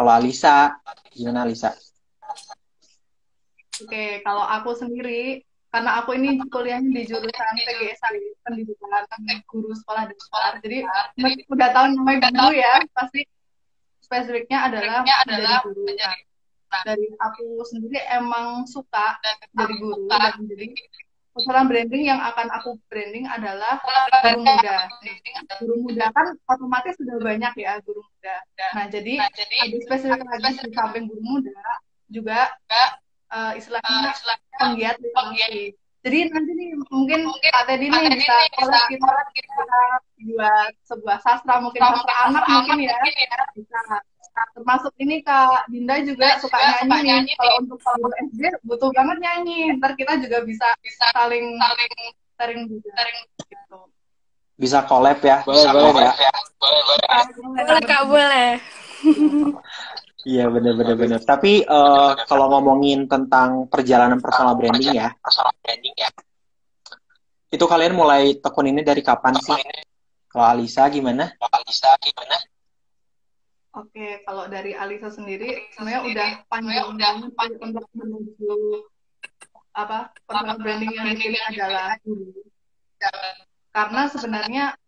Kalau Alisa, gimana Alisa? Oke, kalau aku sendiri, karena aku ini kuliahnya di jurusan PGSD, Pendidikan Guru Sekolah Dasar, jadi udah tahu namanya guru ya, pasti spesifiknya adalah menjadi guru. Nah, dari aku sendiri emang suka jadi guru, dan jadi personal branding yang akan aku branding adalah guru muda. Nah, guru muda kan otomatis sudah banyak ya guru muda. Nah, jadi lebih spesifik lagi di samping guru muda juga istilahnya penggiat literasi. Jadi nanti nih mungkin Kak Teddy nih bisa collab kita buat sebuah sastra, mungkin sastra anak mungkin ya, bisa. Termasuk ini Kak Dinda juga suka nyanyi nih. Kalau untuk guru SD butuh banget nyanyi. Ntar kita juga bisa saling sharing juga gitu. Bisa collab ya? Boleh nggak? Boleh Kak, boleh. Iya bener. Tapi kalau ngomongin tentang perjalanan personal branding ya, itu kalian mulai tekun ini dari kapan sih? Kalau Alisa gimana? Oke, kalau dari Alisa sendiri sebenarnya udah panjang banget untuk menuju apa personal branding yang dipilih adalah guru. Karena sebenarnya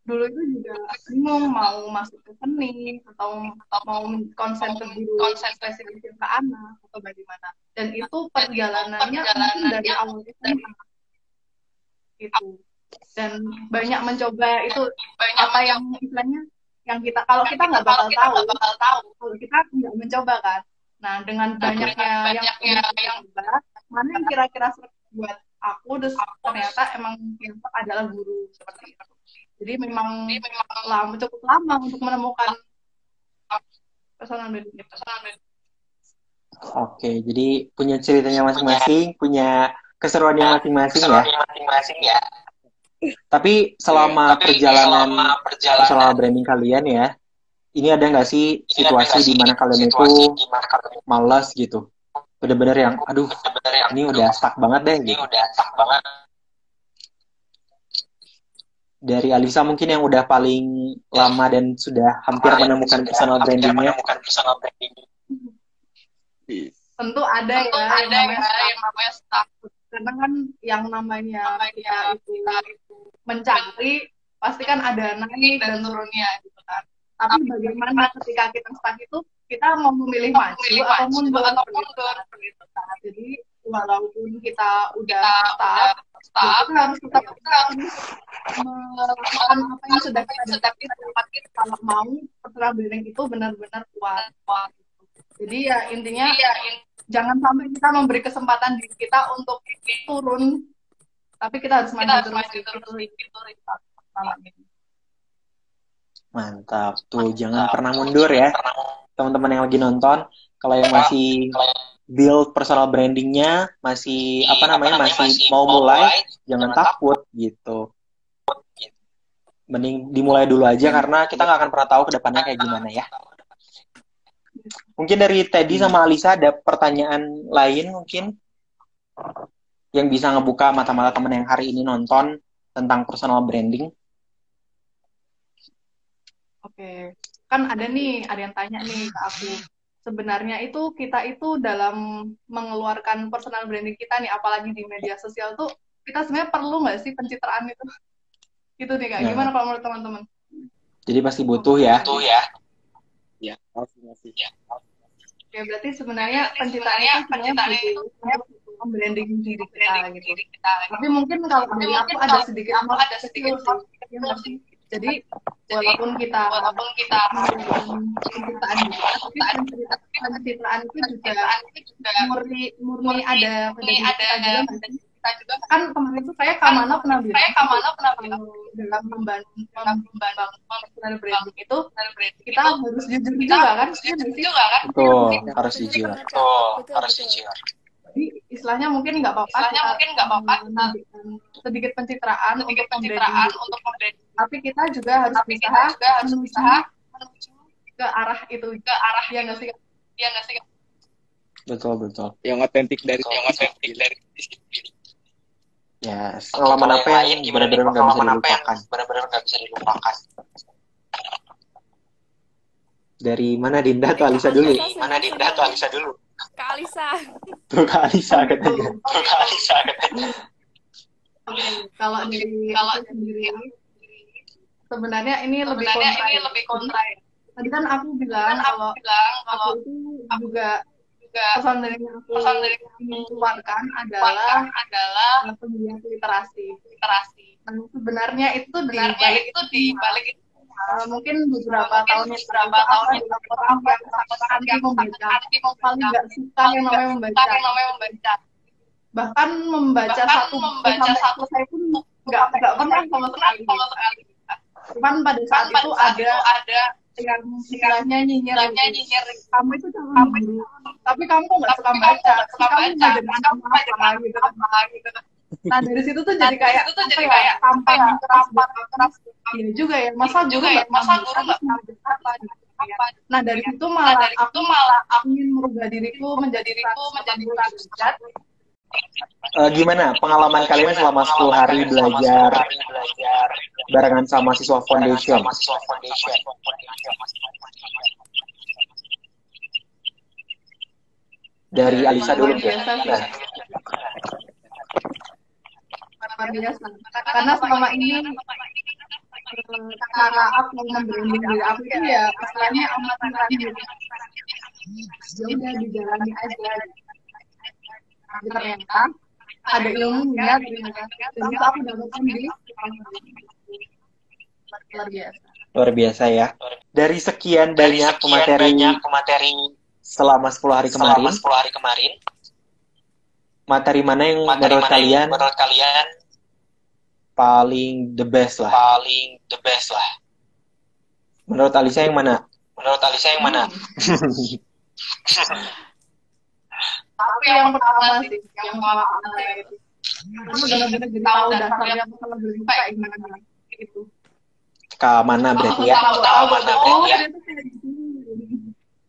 dulu itu juga bingung mau masuk ke seni atau mau konsen ke guru spesialis ke anak atau bagaimana. Dan itu perjalanannya mungkin dari awal SMA itu. Dan banyak mencoba itu apa yang istilahnya yang kita kalau kita nggak bakal tahu kalau kita nggak mencoba kan. Nah, dengan banyaknya yang coba, mana yang kira-kira buat aku, terus ternyata emang yang adalah guru seperti itu. Jadi memang cukup lama untuk menemukan personal branding. Oke, jadi punya ceritanya masing-masing, punya keseruannya masing-masing ya. Tapi selama perjalanan personal branding kalian ya, ini ada nggak sih situasi di mana kalian itu malas gitu? Bener-bener yang, aduh, ini udah stuck banget deh gitu. Dari Alisa mungkin yang udah paling lama dan sudah hampir menemukan personal brandingnya. Tentu ada ya yang namanya stuck. Karena kan yang namanya kita itu mencari, pasti kan ada naik dan turunnya gitu kan. Tapi bagaimana ketika kita stuck itu, kita mau memilih maju atau mundur gitu kan. Jadi walaupun kita udah stuck, kita harus tetap melakukan apa yang sudah kita dapatkan kalau mau personal branding itu benar-benar kuat. Jadi ya intinya jangan sampai kita memberi kesempatan diri kita untuk turun, tapi kita harus maju terus gitu. Mantap, tuh jangan pernah mundur ya. Teman-teman yang lagi nonton, kalau yang masih build personal brandingnya, masih masih mau mulai, jangan takut gitu. Mending dimulai dulu aja karena kita nggak akan pernah tahu ke depannya kayak gimana ya. Mungkin dari Teddy sama Alisa ada pertanyaan lain mungkin yang bisa ngebuka mata-mata teman yang hari ini nonton tentang personal branding. Oke, kan ada yang tanya nih ke aku. Sebenarnya itu kita itu dalam mengeluarkan personal branding kita nih, apalagi di media sosial tuh, kita sebenarnya perlu nggak sih pencitraan itu? Gitu nih Kak, gimana kalau menurut teman-teman? Jadi pasti butuh ya. Ya, pasti. Ya berarti sebenarnya pencitraan itu sebenarnya untuk membranding diri kita gitu. Tapi mungkin kalau dari aku ada sedikit kecil sih. Jadi walaupun kita pencitraan juga, tapi pencitraan itu juga murni ada kita juga kan kemarin itu saya Kamana pernah bilang dalam membangun personal branding itu kita harus jujur juga kan. Betul, harus jujur. Jadi istilahnya mungkin nggak apa-apa sedikit pencitraan untuk membranding, tapi kita juga harus berusaha menuju ke arah itu, yang nggak sih? Betul. Yang otentik dari Ya, pengalaman apa yang benar-benar nggak bisa dilupakan. Dari mana Dinda atau Alisa dulu? Alisa mana Dinda atau Alisa dulu? Kak Alisa. Tuh Kak Alisa katanya. Kalau dari aku sendiri sebenarnya ini lebih kontra ya. Tadi kan aku bilang kalau aku itu juga pesan dari yang aku ingin keluarkan adalah penggiat literasi. Nah, sebenarnya itu di balik itu mungkin beberapa tahun yang orang yang anti membaca, paling nggak suka yang namanya membaca. Bahkan membaca satu sampai selesai pun nggak pernah sama sekali. Cuman pada saat itu ada yang istilahnya nyinyir. Kamu itu calon guru, tapi kamu nggak suka baca, kamu nggak jadi apa gitu. Nah dari situ tuh jadi kayak tampang keras. Iya juga ya, masa guru nggak apa. Nah dari situ malah aku ingin merubah diriku menjadi belajar. Gimana pengalaman kalian selama 10 hari belajar barengan sama siswa foundation? Dari Alisa dulu ya. Biasa. Karena selama ini cara aku membranding diri aku itu ya istilahnya amat gitu. Ya udah dijalani aja. Ternyata ada ilmunya ternyata aku dapatkan di luar biasa ya. Dari sekian banyak pemateri selama 10 hari kemarin, materi mana yang menurut kalian paling the best lah? Menurut Alisa yang mana? Tapi yang pertama sih, yang pertama itu. Kamu benar-benar jadi tahu dasarnya masalah berita kayak gimana gitu. Ke mana berarti ya?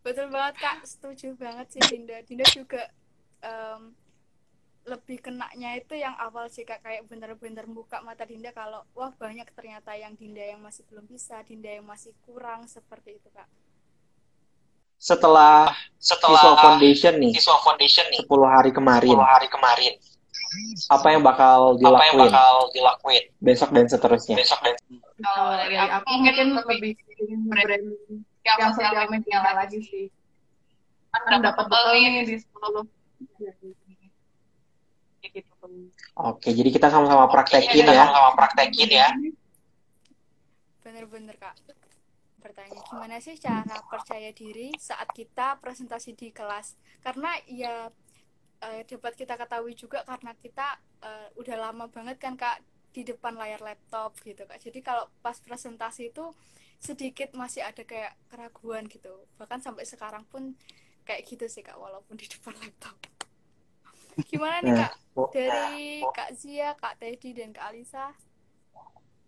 Betul banget Kak, setuju banget sih Dinda. Dinda juga lebih kenanya itu yang awal sih Kak, kayak bener-bener buka mata Dinda kalau wah banyak ternyata yang Dinda yang masih belum bisa, Dinda yang masih kurang seperti itu Kak. Setelah siswa foundation nih 10 hari kemarin, apa yang bakal dilakuin besok dan seterusnya? Kalau dari aku mungkin lebih branding yang sosial media lagi sih. Kan dapat bekal nih di 10 gitu. Oke, jadi kita sama-sama praktekin ya. Bener-bener Kak. Bertanya gimana sih cara percaya diri saat kita presentasi di kelas? Karena ya dapat kita ketahui juga karena kita udah lama banget kan Kak di depan layar laptop gitu Kak. Jadi kalau pas presentasi itu sedikit masih ada kayak keraguan gitu. Bahkan sampai sekarang pun kayak gitu sih Kak walaupun di depan laptop. Gimana nih Kak? Dari Kak Zia, Kak Teddy, dan Kak Alisa?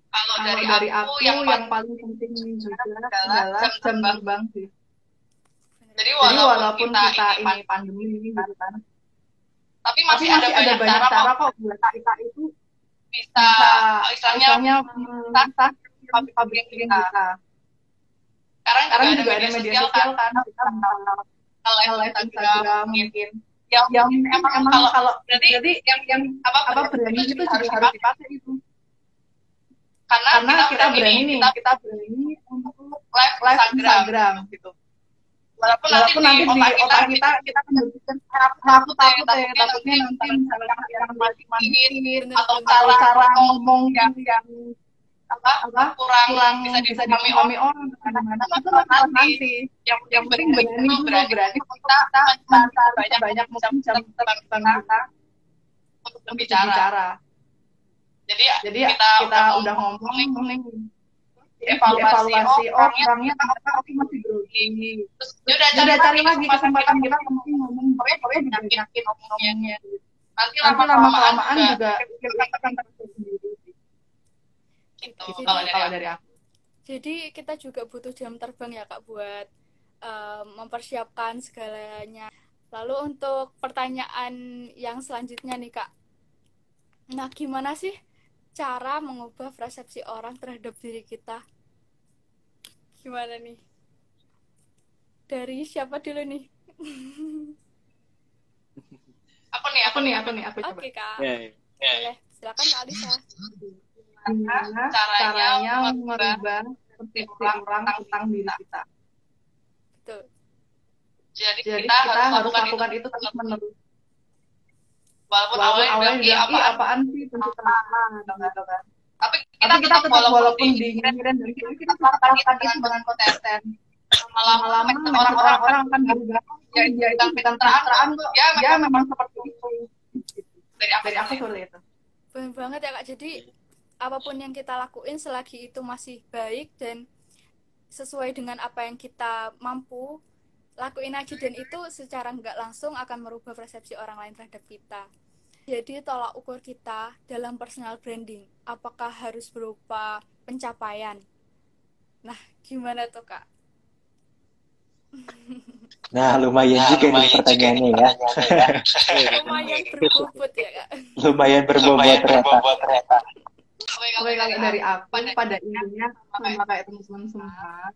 Kalau dari aku yang paling penting juga adalah jam terbang sih. Jadi walaupun kita ini pandemi ini gitu kan, tapi masih ada banyak cara kok buat kita itu bisa istilahnya mengasah pabrik kita. Sekarang juga ada media sosial kan, kita kalau Instagram mungkin yang emang kalau jadi yang apa berani itu juga harus dipakai itu. Karena kita berani untuk live Instagram gitu. Walaupun nanti di otak kita kan berpikir aku takutnya nanti misalnya yang mati-matiin atau cara ngomong yang kurang bisa dipahami orang gimana itu nanti yang penting berani kita banyak mungkin jam terbang kita untuk berbicara. Jadi kita udah ngomong nih evaluasi orangnya kenapa aku masih grogi. Terus udah cari lagi kesempatan kita ngomong pokoknya yakin ngomongnya. Nanti lama-kelamaan juga kita akan terus sendiri. Gitu kalau dari aku. Jadi kita juga butuh jam terbang ya Kak buat mempersiapkan segalanya. Lalu untuk pertanyaan yang selanjutnya nih Kak. Nah, gimana sih cara mengubah persepsi orang terhadap diri kita? Gimana nih? Dari siapa dulu nih? Aku coba. Oke, Kak. Ya, ya. Boleh. Silakan Kak Alisa. Gimana caranya merubah persepsi orang tentang diri kita. Betul. Jadi kita harus lakukan itu terus menerus. Walaupun awalnya bilang, ih apaan sih pencitraan gitu kan. Tapi kita tetap walaupun dinyinyirin dari situ, kita tetap lakukan itu dengan konsisten. Lama-lama orang-orang akan berubah. Ya itu bukan pencitraan kok. Ya memang seperti itu. Dari aku seperti itu. Benar banget ya Kak. Jadi apapun yang kita lakuin selagi itu masih baik dan sesuai dengan apa yang kita mampu, lakuin aja, dan itu secara nggak langsung akan merubah persepsi orang lain terhadap kita. Jadi tolak ukur kita dalam personal branding, apakah harus berupa pencapaian? Nah, gimana tuh Kak? Nah, lumayan juga nih pertanyaannya ya. Lumayan berbobot ya Kak. Lumayan berbobot ternyata. Oke, kalau dari aku pada intinya sama kayak teman-teman semua.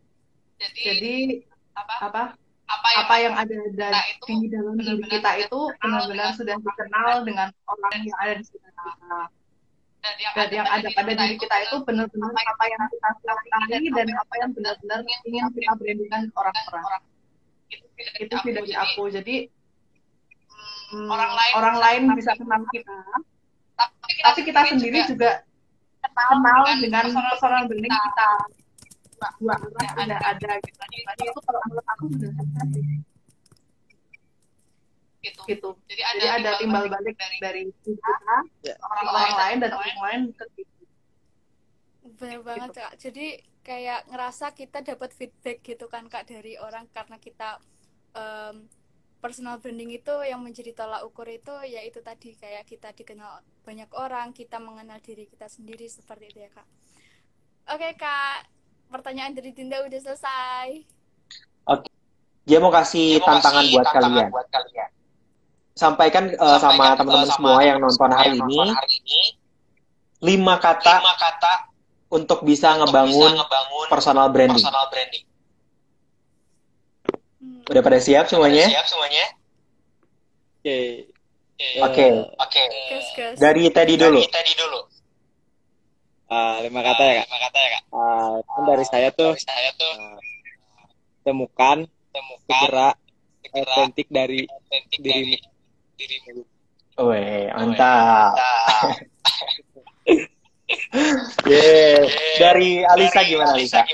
Jadi apa yang ada di dalam diri kita itu benar-benar sudah dikenal dengan orang yang ada di sekitar kita. Dan yang ada pada diri kita itu benar-benar apa yang kita sukai dan apa yang benar-benar ingin kita brandingkan ke orang-orang. Itu sih dari aku. Jadi orang lain bisa kenal kita, tapi kita sendiri juga kenal dengan personal branding kita. Dua orang ada gitu. Jadi itu kalau menurut aku sudah selesai. Gitu. Jadi ada timbal balik dari kita, orang lain dan orang lain ke kita. Benar banget Kak. Jadi kayak ngerasa kita dapat feedback gitu kan Kak dari orang, karena kita personal branding itu yang menjadi tolak ukur itu ya itu tadi, kayak kita dikenal banyak orang, kita mengenal diri kita sendiri, seperti itu ya Kak. Oke Kak, pertanyaan dari Dinda udah selesai. Oke. Dia mau kasih tantangan buat kalian. Sampaikan sama teman-teman semua yang nonton hari ini 5 kata untuk bisa ngebangun personal branding. Udah pada siap semuanya? Oke. Gas. Dari Teddy dulu. 5 kata ya Kak. Kan dari saya tuh temukan segera otentik dari dirimu. Weh, mantap. Yeah. Dari Alisa gimana Alisa?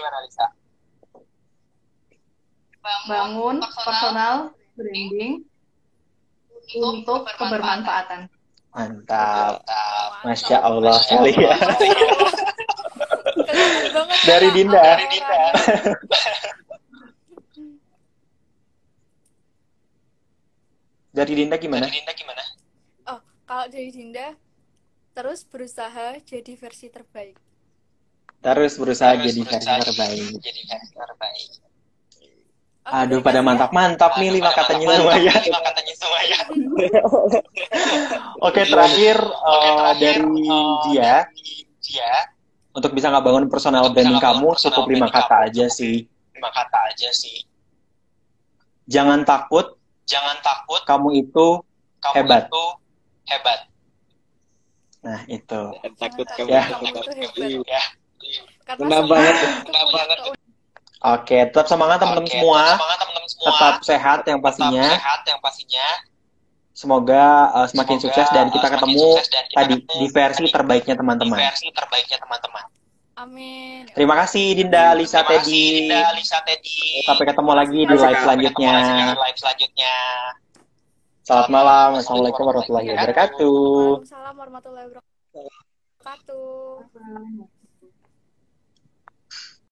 Bangun personal branding untuk kebermanfaatan. Mantap. Masya Allah sekali ya. Dari Dinda. Dari Dinda gimana? Oh, kalau dari Dinda, terus berusaha jadi versi terbaik. Terus berusaha jadi versi terbaik. Aduh, pada mantap-mantap nih 5 katanya semuanya. Oke, terakhir dari dia, untuk bisa ngebangun personal branding kamu cukup 5 kata aja sih. Jangan takut, kamu itu hebat. Nah, itu. Takut kamu Ya. hebat. Karena Benar banget. Oke, tetap semangat teman-teman semua. Tetap sehat yang pastinya. Semoga semakin sukses dan kita ketemu tadi di versi terbaiknya teman-teman. Amin. Terima kasih Dinda, Lisa, Teddy. Sampai ketemu lagi di live selanjutnya. Selamat malam. Assalamualaikum warahmatullahi wabarakatuh. Waalaikumsalam warahmatullahi wabarakatuh.